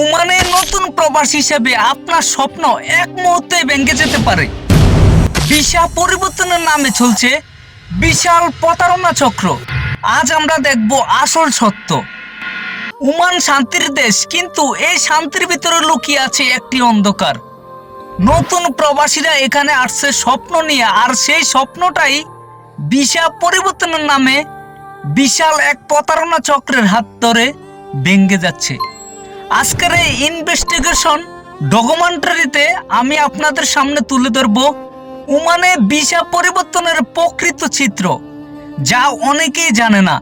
ওমানে নতুন প্রবাসী হিসেবে আপনার স্বপ্ন এক মুহূর্তে ভেঙে যেতে পারে। ভিসা পরিবর্তনের নামে চলছে বিশাল প্রতারণা চক্র। আজ আমরা দেখব আসল সত্য। ওমান শান্তির দেশ, কিন্তু এই শান্তির ভিতরে লুকিয়ে আছে একটি অন্ধকার। নতুন প্রবাসীরা এখানে আসছে স্বপ্ন নিয়ে, আর সেই স্বপ্নটাই ভিসা পরিবর্তনের নামে বিশাল এক প্রতারণা চক্রের হাত ধরে ভেঙে যাচ্ছে। আজকের এই ইনভেস্টিগেশন ডকুমেন্টারিতে আমি আপনাদের সামনে তুলে ধরব ওমানে ভিসা পরিবর্তনের প্রকৃত চিত্র, যা অনেকেই জানে না।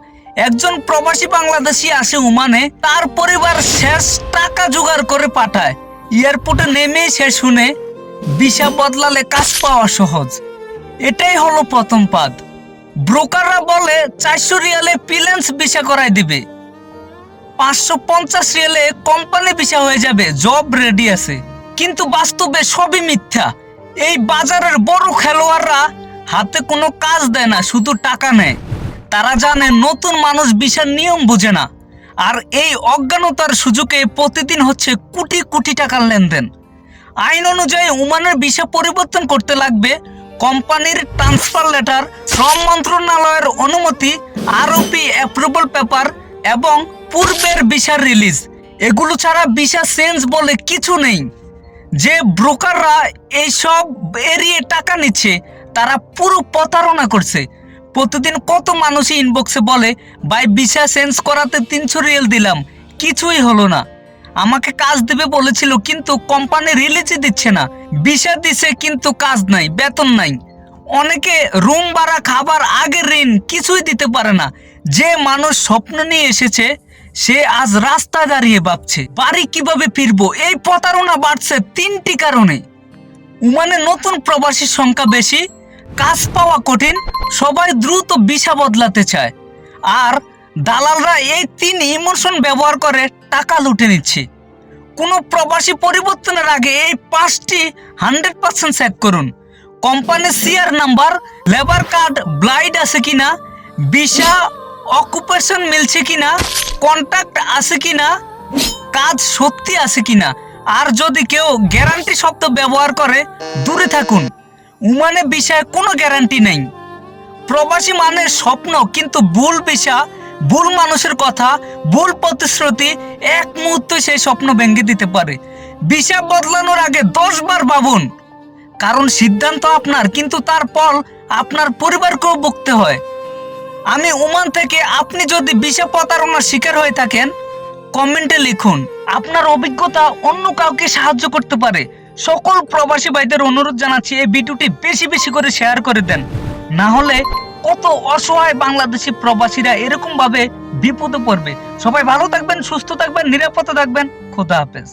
একজন প্রবাসী বাংলাদেশি আসে ওমানে, তার পরিবার শেষ টাকা জোগাড় করে পাঠায়। এয়ারপোর্টে নেমে সে শুনে ভিসা বদলালে কাজ পাওয়া সহজ। এটাই হলো প্রথম পাদ। ব্রোকাররা বলে 400 রিয়ালে ফ্রিল্যান্স ভিসা করায় দিবে, 550 রিয়ালে কোম্পানি ভিসা হয়ে যাবে, জব রেডি আছে। কিন্তু বাস্তবে সবই মিথ্যা। এই বাজারের বড় খেলোয়াড়রা হাতে কোনো কাজ দেয় না, শুধু টাকা নেয়। তারা জানে নতুন মানুষ ভিসার নিয়ম বোঝে না, আর এই অজ্ঞানতার সুযোগে প্রতিদিন হচ্ছে কোটি কোটি টাকার লেনদেন। আইন অনুযায়ী ওমানের ভিসা পরিবর্তন করতে লাগবে কোম্পানির ট্রান্সফার লেটার, শ্রম মন্ত্রণালয়ের অনুমতি, আরওপি অ্যাপ্রুভাল পেপার এবং পূর্বের ভিসার রিলিজ। এগুলো ছাড়া ভিসা চেঞ্জ বলে কিছু নেই। যে ব্রোকাররা এইসব এড়িয়ে টাকা নিচ্ছে, তারা পুরো প্রতারণা করছে। প্রতিদিন কত মানুষই ইনবক্সে বলে, ভাই ভিসা চেঞ্জ করাতে 300 রিয়াল দিলাম, কিছুই হলো না। আমাকে কাজ দেবে বলেছিল, কিন্তু কোম্পানি রিলিজই দিচ্ছে না। ভিসা দিছে কিন্তু কাজ নাই, বেতন নাই। অনেকে রুম ভাড়া, খাবার, আগের ঋণ কিছুই দিতে পারে না। যে মানুষ স্বপ্ন নিয়ে এসেছে, সে আজ রাস্তায় দাঁড়িয়ে ভাবছে বাড়ি কিভাবে ফিরবো। এই প্রতারণা বাড়ছে 3টি কারণে। ওমানে নতুন প্রবাসীর সংখ্যা বেশি, কাজ পাওয়া কঠিন, সবাই দ্রুত ভিসা বদলাতে চায়, আর দালালরা এই 3 ইমোশন ব্যবহার করে টাকা লুটে নিচ্ছে। কোনো প্রবাসী পরিবর্তনের আগে এই 5টি 100% চেক করুন। কোম্পানির সিআর নাম্বার, লেবার কার্ড ব্লাইড আছে কিনা, ভিসা অকুপেশন মিলছে কিনা, কন্ট্যাক্ট আছে কিনা, কাজ সত্যি আছে কিনা। আর যদি কেউ গ্যারান্টি শব্দ ব্যবহার করে, দূরে থাকুন। ওমানে ভিসায় কোনো গ্যারান্টি নেই। প্রবাসী মানে স্বপ্ন, কিন্তু ভুল ভিসা, ভুল মানুষের কথা, ভুল প্রতিশ্রুতি এক মুহূর্তে সেই স্বপ্ন ভেঙে দিতে পারে। ভিসা বদলানোর আগে 10 বার ভাবুন, কারণ সিদ্ধান্ত আপনার, কিন্তু তার ফল আপনার পরিবারকেও ভুগতে হয়। আমি ওমান থেকে। আপনি যদি ভিসা প্রতারণার শিকার হয়ে থাকেন, কমেন্টে লিখুন। আপনার অভিজ্ঞতা অন্য কাউকে সাহায্য করতে পারে। সকল প্রবাসী ভাইদের অনুরোধ জানাচ্ছি, এই ভিডিওটি বেশি বেশি করে শেয়ার করে দেন, না হলে কত অসহায় বাংলাদেশি প্রবাসীরা এরকম ভাবে বিপদে পড়বে। সবাই ভালো থাকবেন, সুস্থ থাকবেন, নিরাপদে থাকবেন। খোদা হাফেজ।